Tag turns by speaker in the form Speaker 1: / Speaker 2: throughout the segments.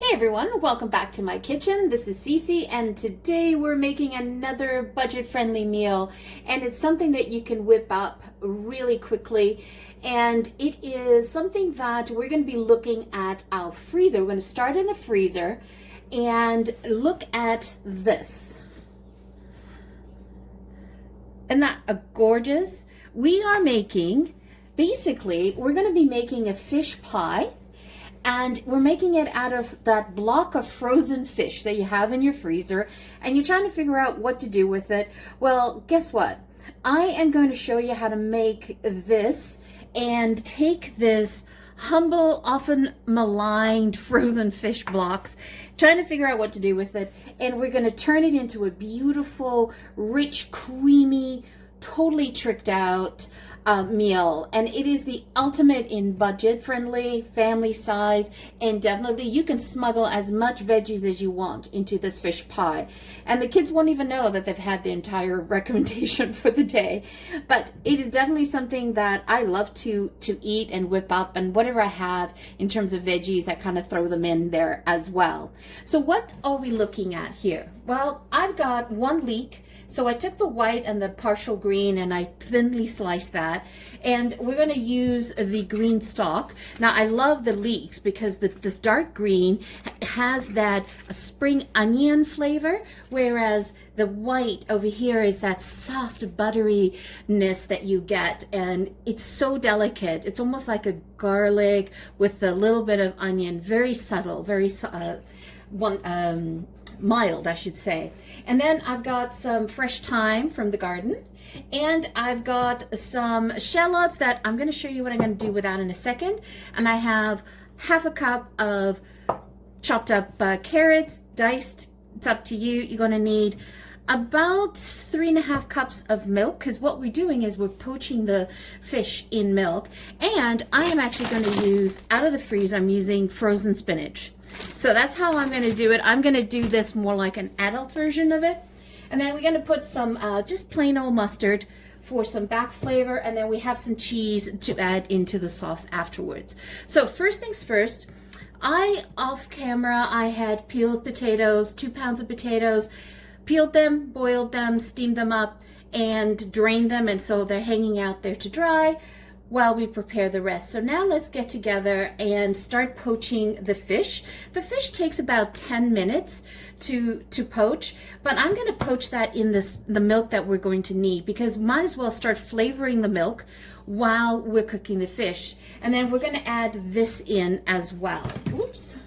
Speaker 1: Hey everyone, welcome back to my kitchen. This is Cece, and today we're making another budget-friendly meal, and it's something that you can whip up really quickly, and it is something that we're going to be looking at our freezer. We're going to start in the freezer and look at this. Isn't that gorgeous? We are making, basically, we're going to be making a fish pie. And we're making it out of that block of frozen fish that you have in your freezer, and you're trying to figure out what to do with it. Well, guess what? I am going to show you how to make this and take this humble, often maligned frozen fish blocks, trying to figure out what to do with it, and we're going to turn it into a beautiful, rich, creamy, totally tricked out meal, and it is the ultimate in budget friendly, family size, and definitely you can smuggle as much veggies as you want into this fish pie, and the kids won't even know that they've had the entire recommendation for the day. But it is definitely something that I love to eat and whip up, and whatever I have in terms of veggies, I kind of throw them in there as well. So what are we looking at here? Well, I've got one leek. So I took the white and the partial green and I thinly sliced that, and we're going to use the green stalk. Now I love the leeks because this dark green has that spring onion flavor, whereas the white over here is that soft butteriness that you get, and it's so delicate. It's almost like a garlic with a little bit of onion, very subtle, very mild, I should say. And then I've got some fresh thyme from the garden, and I've got some shallots that I'm going to show you what I'm going to do with that in a second. And I have half a cup of chopped up carrots, diced. It's up to you. You're going to need about 3.5 cups of milk, because what we're doing is we're poaching the fish in milk. And I am actually going to use, out of the freezer, I'm using frozen spinach. So that's how I'm going to do it. I'm going to do this more like an adult version of it. And then we're going to put some just plain old mustard for some back flavor. And then we have some cheese to add into the sauce afterwards. So first things first, off camera, I had peeled potatoes, 2 pounds of potatoes, peeled them, boiled them, steamed them up, and drained them. And so they're hanging out there to dry while we prepare the rest. So now let's get together and start poaching the fish. The fish takes about 10 minutes to poach, but I'm going to poach that in the milk that we're going to need, because might as well start flavoring the milk while we're cooking the fish. And then we're going to add this in as well. Oops.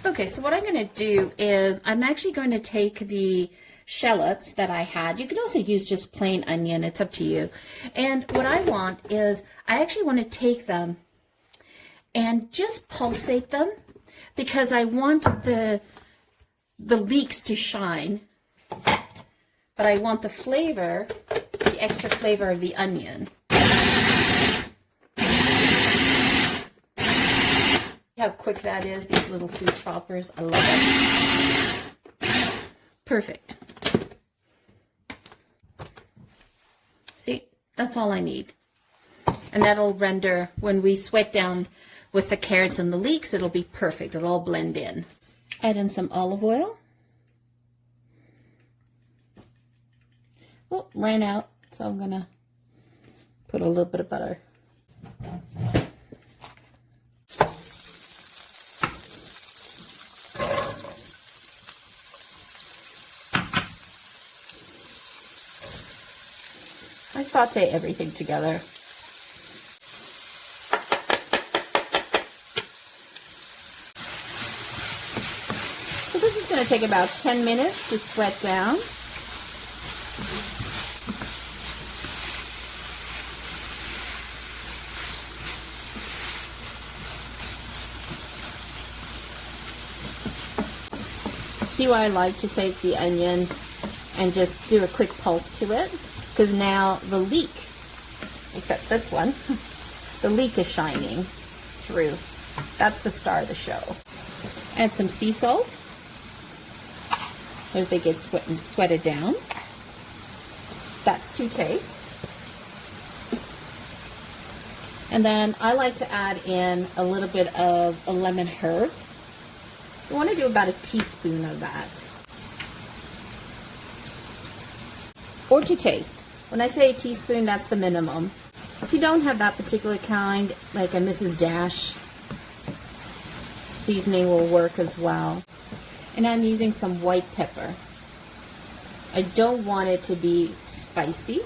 Speaker 1: Okay, so what I'm going to do is I'm actually going to take the shallots that I had. You could also use just plain onion, it's up to you. And what I want is, I actually want to take them and just pulsate them, because I want the leeks to shine, but I want the flavor, the extra flavor of the onion. How quick that is, these little food choppers, I love it. Perfect. See, that's all I need. And that'll render, when we sweat down with the carrots and the leeks, it'll be perfect. It'll all blend in. Add in some olive oil. Oh, ran out, so I'm gonna put a little bit of butter. I saute everything together. So this is going to take about 10 minutes to sweat down. See why I like to take the onion and just do a quick pulse to it? Because now the leek, except this one, the leek is shining through. That's the star of the show. Add some sea salt as they get sweated down. That's to taste. And then I like to add in a little bit of a lemon herb. You want to do about a teaspoon of that. Or to taste. When I say a teaspoon, that's the minimum. If you don't have that particular kind, like a Mrs. Dash, seasoning will work as well. And I'm using some white pepper. I don't want it to be spicy.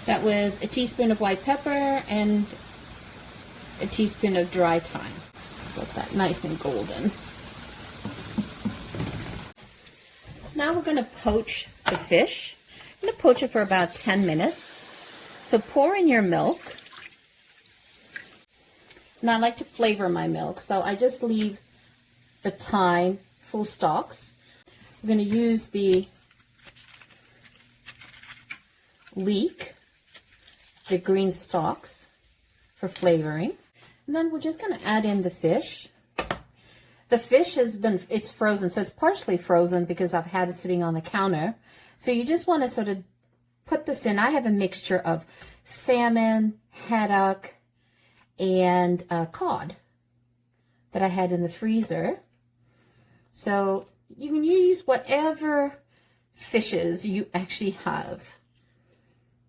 Speaker 1: That was a teaspoon of white pepper and a teaspoon of dry thyme. Get that nice and golden. So now we're going to poach the fish. I'm going to poach it for about 10 minutes. So pour in your milk. And I like to flavor my milk, so I just leave the thyme full stalks. We're going to use the leek, the green stalks, for flavoring. And then we're just going to add in the fish. The fish it's frozen, so it's partially frozen because I've had it sitting on the counter. So you just want to sort of put this in. I have a mixture of salmon, haddock, and cod that I had in the freezer. So you can use whatever fishes you actually have.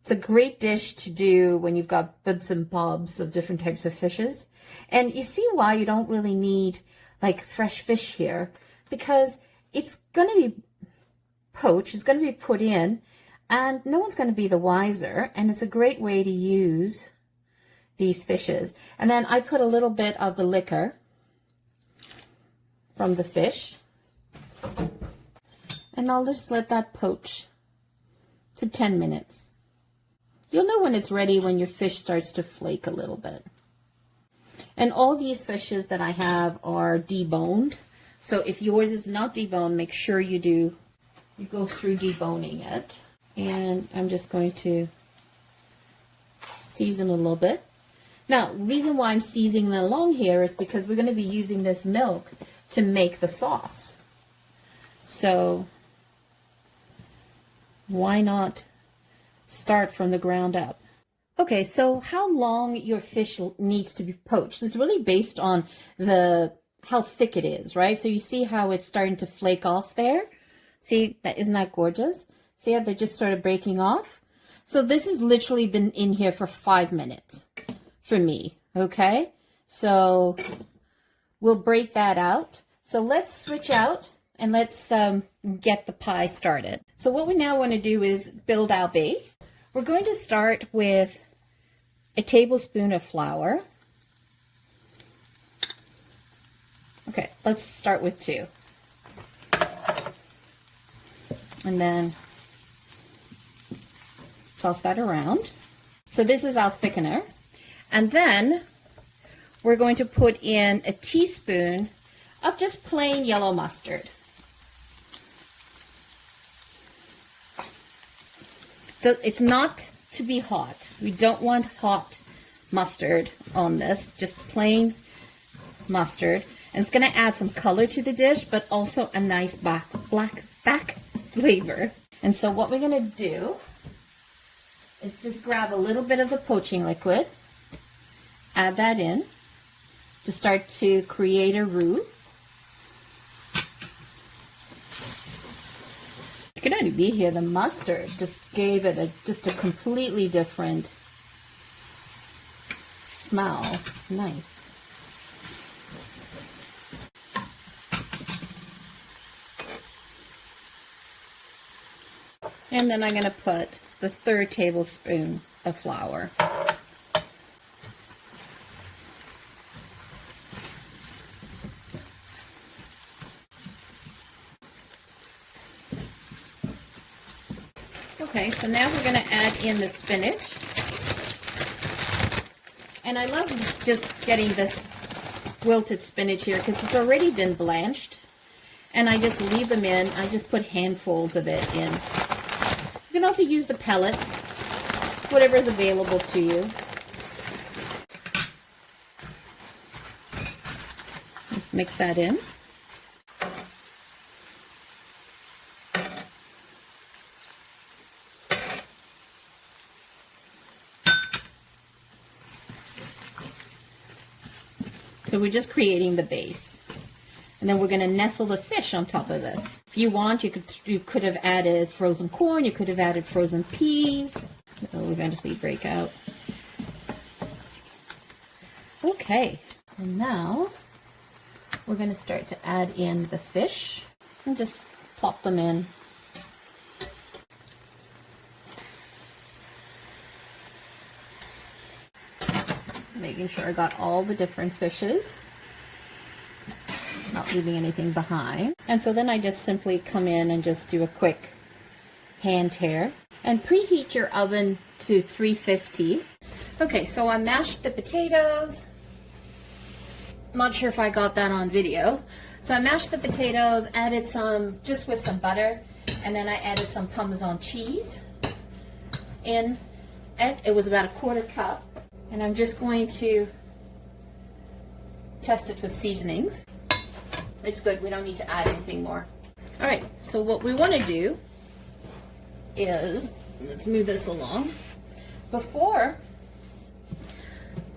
Speaker 1: It's a great dish to do when you've got bits and bobs of different types of fishes. And you see why you don't really need like fresh fish here, because it's going to be poached, it's going to be put in, and no one's going to be the wiser, and it's a great way to use these fishes. And then I put a little bit of the liquor from the fish, and I'll just let that poach for 10 minutes. You'll know when it's ready when your fish starts to flake a little bit. And all these fishes that I have are deboned. So if yours is not deboned, make sure you go through deboning it. And I'm just going to season a little bit. Now, the reason why I'm seasoning along here is because we're going to be using this milk to make the sauce. So why not start from the ground up? Okay, so how long your fish needs to be poached is really based on how thick it is, right? So you see how it's starting to flake off there? See, isn't that gorgeous? See how they're just sort of breaking off? So this has literally been in here for 5 minutes for me, okay? So we'll break that out. So let's switch out and let's get the pie started. So what we now want to do is build our base. We're going to start with a tablespoon of flour. Okay, let's start with 2. And then toss that around. So this is our thickener. And then we're going to put in a teaspoon of just plain yellow mustard. So it's not to be hot. We don't want hot mustard on this, just plain mustard. And it's going to add some color to the dish, but also a nice black flavor. And so what we're going to do is just grab a little bit of the poaching liquid, add that in to start to create a roux. It could only be here, the mustard just gave it just a completely different smell. It's nice. And then I'm going to put the 3rd tablespoon of flour. Okay, so now we're going to add in the spinach. And I love just getting this wilted spinach here because it's already been blanched. And I just leave them in. I just put handfuls of it in. You can also use the pellets, whatever is available to you. Just mix that in. So we're just creating the base. And then we're going to nestle the fish on top of this. If you want, you could have added frozen corn. You could have added frozen peas. It'll eventually break out. Okay, and now we're going to start to add in the fish and just plop them in. Making sure I got all the different fishes, not leaving anything behind. And so then I just simply come in and just do a quick hand tear and preheat your oven to 350. Okay, so I mashed the potatoes. Not sure if I got that on video. So I mashed the potatoes, added some, just with some butter, and then I added some Parmesan cheese in it. It was about a 1/4 cup. And I'm just going to test it with seasonings. It's good, we don't need to add anything more. All right, so what we want to do is, let's move this along. Before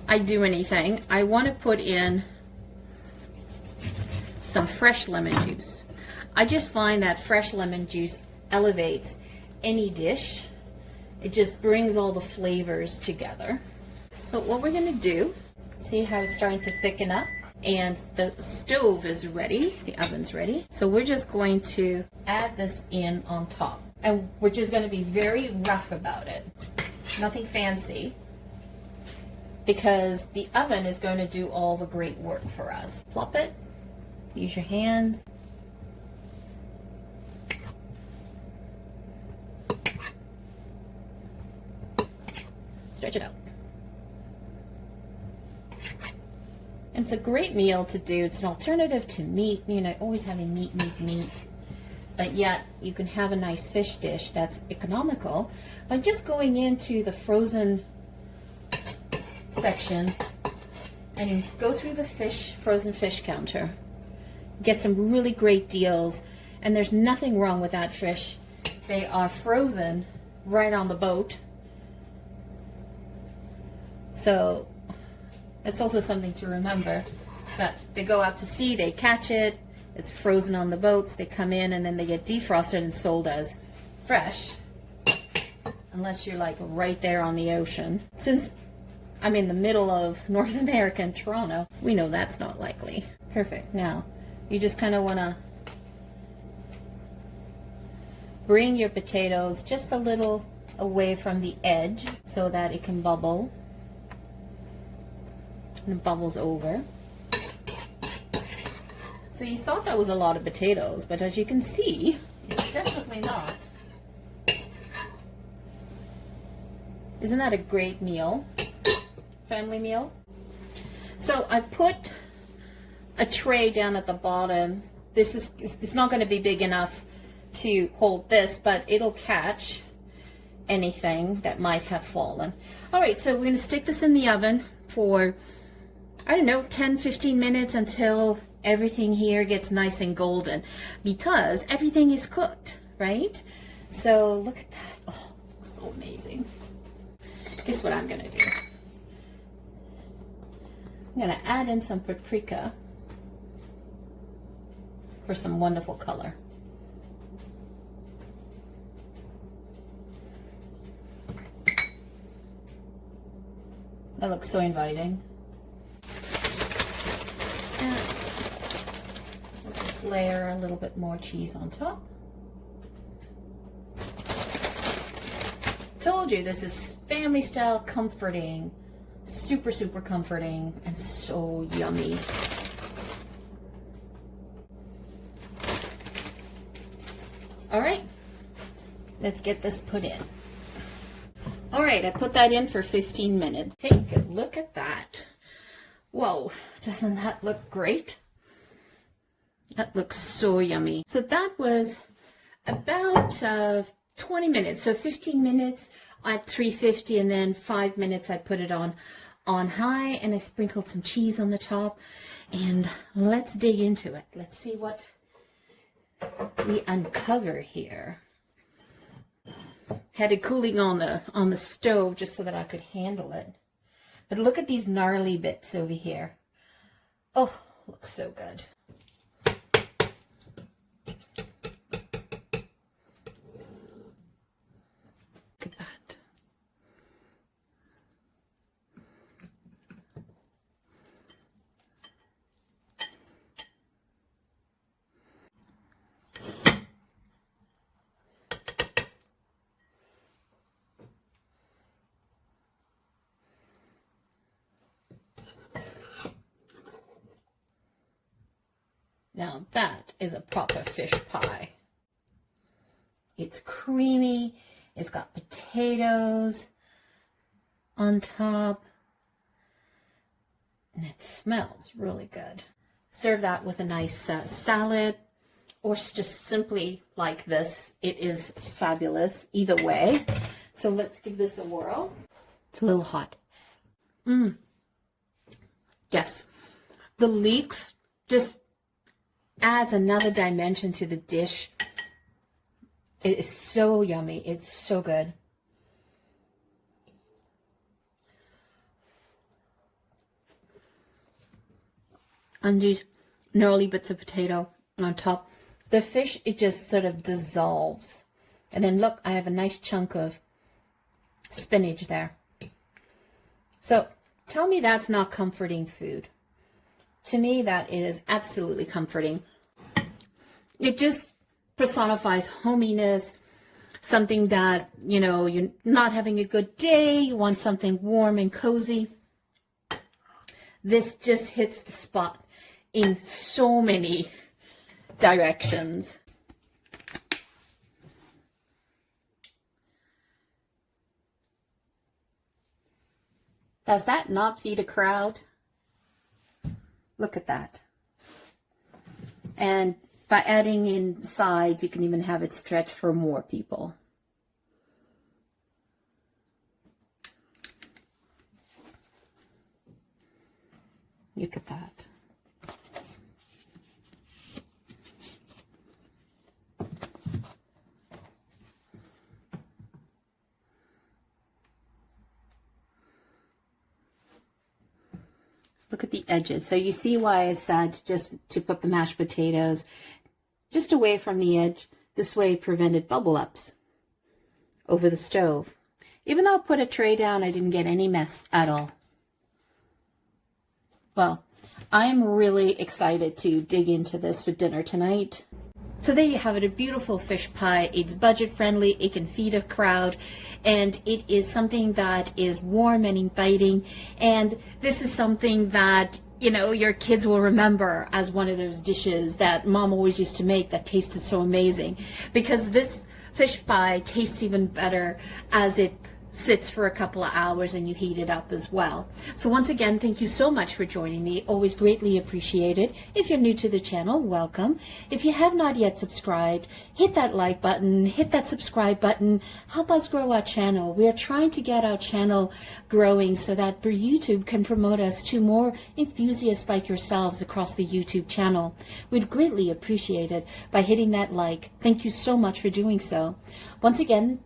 Speaker 1: I do anything, I want to put in some fresh lemon juice. I just find that fresh lemon juice elevates any dish. It just brings all the flavors together. So what we're going to do, see how it's starting to thicken up, and the stove is ready, the oven's ready. So we're just going to add this in on top, and we're just going to be very rough about it. Nothing fancy, because the oven is going to do all the great work for us. Plop it, use your hands. Stretch it out. It's a great meal to do. It's an alternative to meat, you know, always having meat. But yet you can have a nice fish dish that's economical by just going into the frozen section and go through the frozen fish counter. Get some really great deals, and there's nothing wrong with that fish. They are frozen right on the boat. So it's also something to remember, that they go out to sea, they catch it, it's frozen on the boats, they come in and then they get defrosted and sold as fresh, unless you're like right there on the ocean. Since I'm in the middle of North America and Toronto, we know that's not likely. Perfect. Now, you just kind of want to bring your potatoes just a little away from the edge so that it can bubble. And it bubbles over. So you thought that was a lot of potatoes, but as you can see, it's definitely not. Isn't that a great meal? Family meal? So I put a tray down at the bottom. It's not going to be big enough to hold this, but it'll catch anything that might have fallen. All right, so we're going to stick this in the oven for, I don't know, 10-15 minutes until everything here gets nice and golden, because everything is cooked, right? So look at that. Oh, so amazing. Guess what I'm gonna do? I'm gonna add in some paprika for some wonderful color. That looks so inviting. We'll just layer a little bit more cheese on top. Told you, this is family style, comforting, super comforting, and so yummy. All right, let's get this put in. All right, I put that in for 15 minutes. Take a look at that. Whoa, doesn't that look great? That looks so yummy. So that was about 20 minutes. So 15 minutes at 350, and then 5 minutes I put it on high, and I sprinkled some cheese on the top. And let's dig into it. Let's see what we uncover here. Had it cooling on the stove just so that I could handle it. But look at these gnarly bits over here. Oh, looks so good. Now that is a proper fish pie. It's creamy. It's got potatoes on top. And it smells really good. Serve that with a nice salad, or just simply like this. It is fabulous either way. So let's give this a whirl. It's a little hot. Yes, the leeks just adds another dimension to the dish. It is so yummy. It's so good. And these gnarly bits of potato on top. The fish, it just sort of dissolves. And then look, I have a nice chunk of spinach there. So tell me that's not comforting food. To me, that is absolutely comforting. It just personifies hominess, something that, you know, you're not having a good day, you want something warm and cozy. This just hits the spot in so many directions. Does that not feed a crowd? Look at that. And by adding in sides, you can even have it stretch for more people. Look at that. Look at the edges. So you see why I said just to put the mashed potatoes just away from the edge. This way prevented bubble ups over the stove. Even though I put a tray down, I didn't get any mess at all. Well, I'm really excited to dig into this for dinner tonight. So there you have it, a beautiful fish pie. It's budget friendly, it can feed a crowd, and it is something that is warm and inviting. And this is something that, you know, your kids will remember as one of those dishes that mom always used to make that tasted so amazing. Because this fish pie tastes even better as it sits for a couple of hours and you heat it up as well. So once again, thank you so much for joining me. Always greatly appreciated. If you're new to the channel, welcome. If you have not yet subscribed, hit that like button, hit that subscribe button. Help us grow our channel. We are trying to get our channel growing so that YouTube can promote us to more enthusiasts like yourselves across the YouTube channel. We'd greatly appreciate it by hitting that like. Thank you so much for doing so. Once again,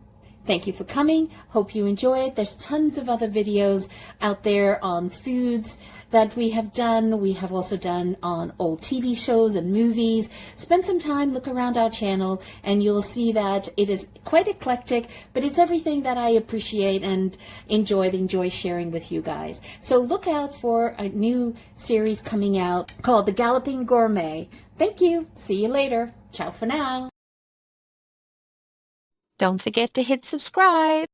Speaker 1: thank you for coming. Hope you enjoy it. There's tons of other videos out there on foods that we have done. We have also done on old TV shows and movies. Spend some time, look around our channel, and you'll see that it is quite eclectic, but it's everything that I appreciate and enjoy sharing with you guys. So look out for a new series coming out called The Galloping Gourmet. Thank you. See you later. Ciao for now.
Speaker 2: Don't forget to hit subscribe.